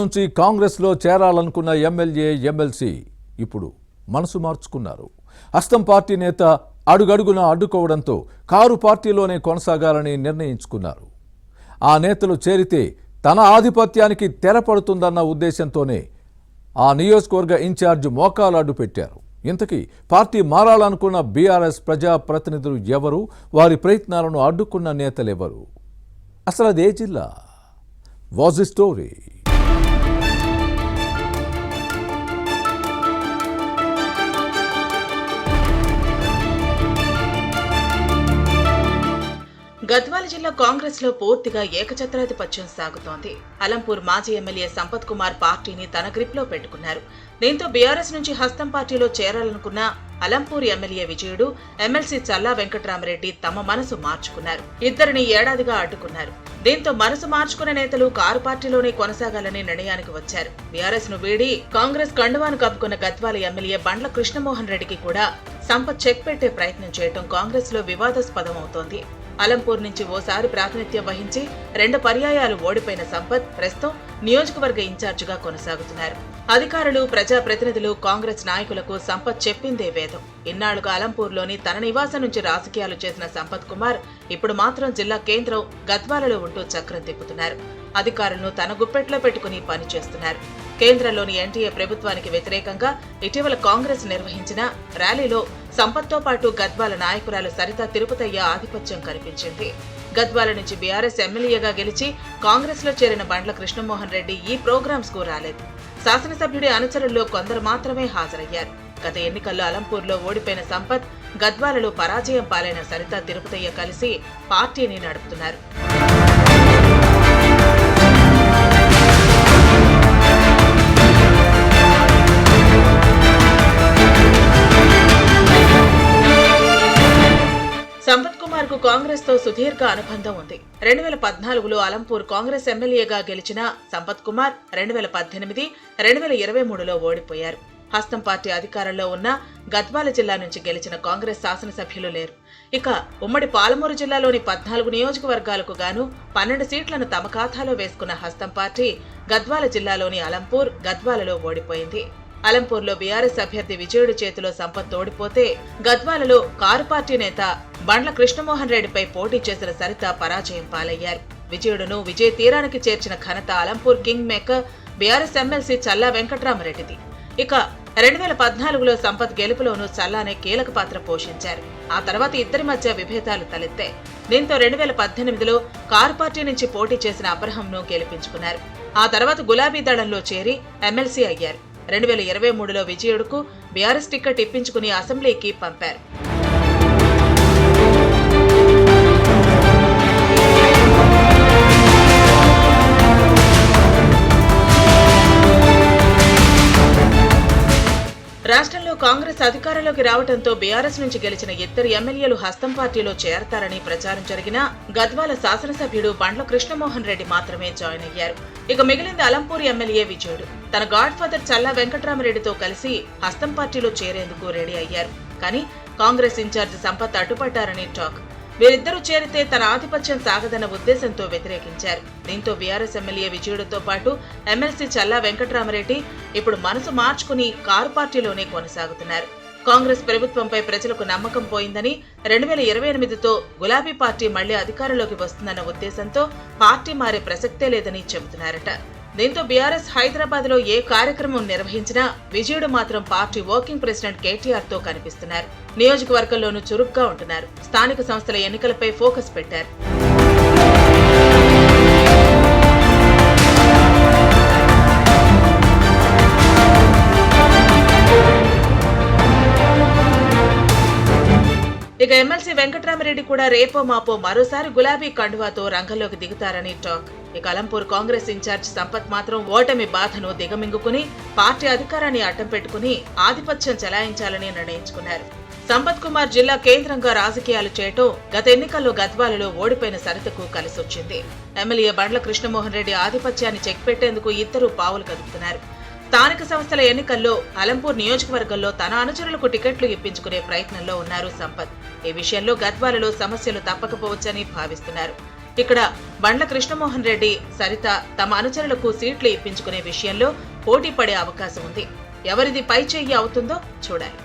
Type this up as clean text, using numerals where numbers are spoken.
నుంచి కాంగ్రెస్లో చేరాలనుకున్న MLA MLC ఇప్పుడు మనసు మార్చుకున్నారు. హస్తం పార్టీ నేత అడుగడుగున అడ్డుకోవడంతో కారు పార్టీలోనే కొనసాగాలని నిర్ణయించుకున్నారు. ఆ నేతలు చేరితే తన ఆధిపత్యానికి తెరపడుతుందన్న ఉద్దేశంతోనే ఆ నియోజకవర్గ ఇన్ఛార్జ్ మోకాలు అడ్డు పెట్టారు. ఇంతకీ పార్టీ మారాలనుకున్న బీఆర్ఎస్ ప్రజాప్రతినిధులు ఎవరు? వారి ప్రయత్నాలను అడ్డుకున్న నేతలెవరు? అసలు అదే జిల్లా? Was the story? గద్వాల జిల్లా కాంగ్రెస్ లో పూర్తిగా ఏకఛత్రాధిపత్యం సాగుతోంది. అలంపూర్ మాజీ ఎమ్మెల్యే సంపత్ కుమార్ పార్టీని తన గ్రిప్ లో పెట్టుకున్నారు. దీంతో బీఆర్ఎస్ నుంచి హస్తం పార్టీలో చేరాలనుకున్న అలంపూర్ ఎమ్మెల్యే విజయుడు, ఎమ్మెల్సీ చల్లా వెంకట్రామరెడ్డి తమ మనసు మార్చుకున్నారు. ఇద్దరిని ఏడాదిగా అడ్డుకున్నారు. దీంతో మనసు మార్చుకున్న నేతలు కారు పార్టీలోనే కొనసాగాలని నిర్ణయానికి వచ్చారు. బీఆర్ఎస్ ను వీడి కాంగ్రెస్ కండువాను కప్పుకున్న గద్వాల ఎమ్మెల్యే బండ్ల కృష్ణమోహన్ రెడ్డికి కూడా సంపత్ చెక్ పెట్టే ప్రయత్నం చేయడం కాంగ్రెస్ లో వివాదాస్పదమవుతోంది. అలంపూర్ నుంచి ఓసారి ప్రాతినిధ్యం వహించి 2 పర్యాయాలు ఓడిపోయిన సంపత్ ప్రస్తుతం నియోజకవర్గ ఇన్ఛార్జిగా కొనసాగుతున్నారు. అధికారులు, ప్రజాప్రతినిధులు, కాంగ్రెస్ నాయకులకు సంపత్ చెప్పిందే వేదం. ఇన్నాళ్లుగా అలంపూర్లోని తన నివాసం నుంచి రాజకీయాలు చేసిన సంపత్ కుమార్ ఇప్పుడు మాత్రం జిల్లా కేంద్రం గద్వాలలో ఉంటూ చక్రం తిప్పుతున్నారు. అధికారులను తన గుప్పెట్లో పెట్టుకుని పనిచేస్తున్నారు. కేంద్రంలోని ఎన్టీఏ ప్రభుత్వానికి వ్యతిరేకంగా ఇటీవల కాంగ్రెస్ నిర్వహించిన ర్యాలీలో సంపత్తో పాటు గద్వాల నాయకురాలు సరిత తిరుపతయ్య ఆధిపత్యం కనిపించింది. గద్వాల నుంచి బీఆర్ఎస్ ఎమ్మెల్యేగా గెలిచి కాంగ్రెస్ లో చేరిన బండ్ల కృష్ణమోహన్ రెడ్డి ఈ ప్రోగ్రామ్స్ కు రాలేదు. శాసనసభ్యుడి అనుచరుల్లో కొందరు మాత్రమే హాజరయ్యారు. గత ఎన్నికల్లో అలంపూర్లో ఓడిపోయిన సంపత్, గద్వాలలో పరాజయం పాలైన సరిత తిరుపతయ్య కలిసి పార్టీని నడుపుతున్నారు. సంపత్ కుమార్ కు కాంగ్రెస్ తో సుదీర్ఘ అనుబంధం ఉంది. 2014లో అలంపూర్ కాంగ్రెస్ ఎమ్మెల్యేగా గెలిచిన సంపత్ కుమార్ 2018, 2023లో ఓడిపోయారు. హస్తం పార్టీ అధికారంలో ఉన్న గద్వాల జిల్లా నుంచి గెలిచిన కాంగ్రెస్ శాసనసభ్యులు లేరు. ఇక ఉమ్మడి పాలమూరు జిల్లాలోని 14 నియోజకవర్గాలకు గాను 12 సీట్లను తమ ఖాతాలో వేసుకున్న హస్తం పార్టీ గద్వాల జిల్లాలోని అలంపూర్, గద్వాలలో ఓడిపోయింది. అలంపూర్లో బీఆర్ఎస్ అభ్యర్థి విజయుడి చేతిలో సంపత్ ఓడిపోతే గద్వాలలో కారు పార్టీ నేత బండ్ల కృష్ణమోహన్ రెడ్డిపై పోటీ చేసిన సరిత పరాజయం పాలయ్యారు. విజయుడును విజయ తీరానికి చేర్చిన ఘనత Alampur king maker BRS MLC Challa వెంకట్రామరెడ్డిది. ఇక 2014లో సంపత్ గెలుపులోనూ చల్లానే కీలక పాత్ర పోషించారు. ఆ తర్వాత ఇద్దరి మధ్య విభేదాలు తలెత్తాయి. దీంతో 2018లో కారు పార్టీ నుంచి పోటీ చేసిన అబ్రహంను గెలిపించుకున్నారు. ఆ తర్వాత గులాబీ దళంలో చేరి ఎమ్మెల్సీ అయ్యారు. 2023లో విజయుడుకు బీఆర్ఎస్ టికెట్ ఇప్పించుకుని అసెంబ్లీకి పంపారు. రాష్ట్రంలో కాంగ్రెస్ అధికారంలోకి రావడంతో బీఆర్ఎస్ నుంచి గెలిచిన ఇద్దరు ఎమ్మెల్యేలు హస్తం పార్టీలో చేరతారని ప్రచారం జరిగినా గద్వాల శాసనసభ్యుడు బండ్ల కృష్ణమోహన్ రెడ్డి మాత్రమే జాయిన్ అయ్యారు. ఇక మిగిలింది అలంపూర్ ఎమ్మెల్యే విజయుడు. తన గాడ్ ఫాదర్ చల్లా వెంకట్రామరెడ్డితో కలిసి హస్తం పార్టీలో చేరేందుకు రెడీ అయ్యారు. కానీ కాంగ్రెస్ ఇన్ఛార్జ్ సంపత్ అడ్డుపడ్డారని టాక్. వీరిద్దరూ చేరితే తన ఆధిపత్యం సాగదన్న ఉద్దేశంతో వ్యతిరేకించారు. దీంతో బీఆర్ఎస్ ఎమ్మెల్యే విజయుడితో పాటు ఎమ్మెల్సీ చల్లా వెంకట్రామరెడ్డి ఇప్పుడు మనసు మార్చుకుని కారు పార్టీలోనే కొనసాగుతున్నారు. కాంగ్రెస్ ప్రభుత్వంపై ప్రజలకు నమ్మకం పోయిందని 2028తో గులాబీ పార్టీ మళ్లీ అధికారంలోకి వస్తుందన్న ఉద్దేశంతో పార్టీ మారే ప్రసక్తే లేదని చెబుతున్నారట. దీంతో బీఆర్ఎస్ హైదరాబాద్ లో ఏ కార్యక్రమం నిర్వహించినా విజయుడు మాత్రం పార్టీ వర్కింగ్ ప్రెసిడెంట్ కేటీఆర్ తో కనిపిస్తున్నారు. నియోజకవర్గంలోనూ చురుగ్గా ఉంటున్నారు. స్థానిక సంస్థల ఎన్నికలపై ఫోకస్ పెట్టారు. ఇక ఎమ్మెల్సీ వెంకట్రామరెడ్డి కూడా రేపో మాపో మరోసారి గులాబీ కండువాతో రంగంలోకి దిగుతారని టాక్. ఇక అలంపూర్ కాంగ్రెస్ ఇన్ఛార్జ్ సంపత్ మాత్రం ఓటమి బాధను దిగమింగుకుని పార్టీ అధికారాన్ని అడ్డం పెట్టుకుని ఆధిపత్యం చెలాయించాలని నిర్ణయించుకున్నారు. సంపత్ కుమార్ జిల్లా కేంద్రంగా రాజకీయాలు చేయటం గత ఎన్నికల్లో గద్వాలలో ఓడిపోయిన సరితకు కలిసొచ్చింది. ఎమ్మెల్యే బండ్ల కృష్ణమోహన్ రెడ్డి ఆధిపత్యాన్ని చెక్ పెట్టేందుకు ఇద్దరు పావులు కదుపుతున్నారు. స్థానిక సంస్థల ఎన్నికల్లో అలంపూర్ నియోజకవర్గంలో తన అనుచరులకు టికెట్లు ఇప్పించుకునే ప్రయత్నంలో ఉన్నారు సంపత్. ఈ విషయంలో గద్వాలలో సమస్యలు తప్పకపోవచ్చని భావిస్తున్నారు. ఇక్కడ బండ్ల కృష్ణమోహన్ రెడ్డి, సరిత తమ అనుచరులకు సీట్లు ఇప్పించుకునే విషయంలో పోటీ పడే అవకాశం ఉంది. ఎవరిది పై చెయ్యి అవుతుందో చూడాలి.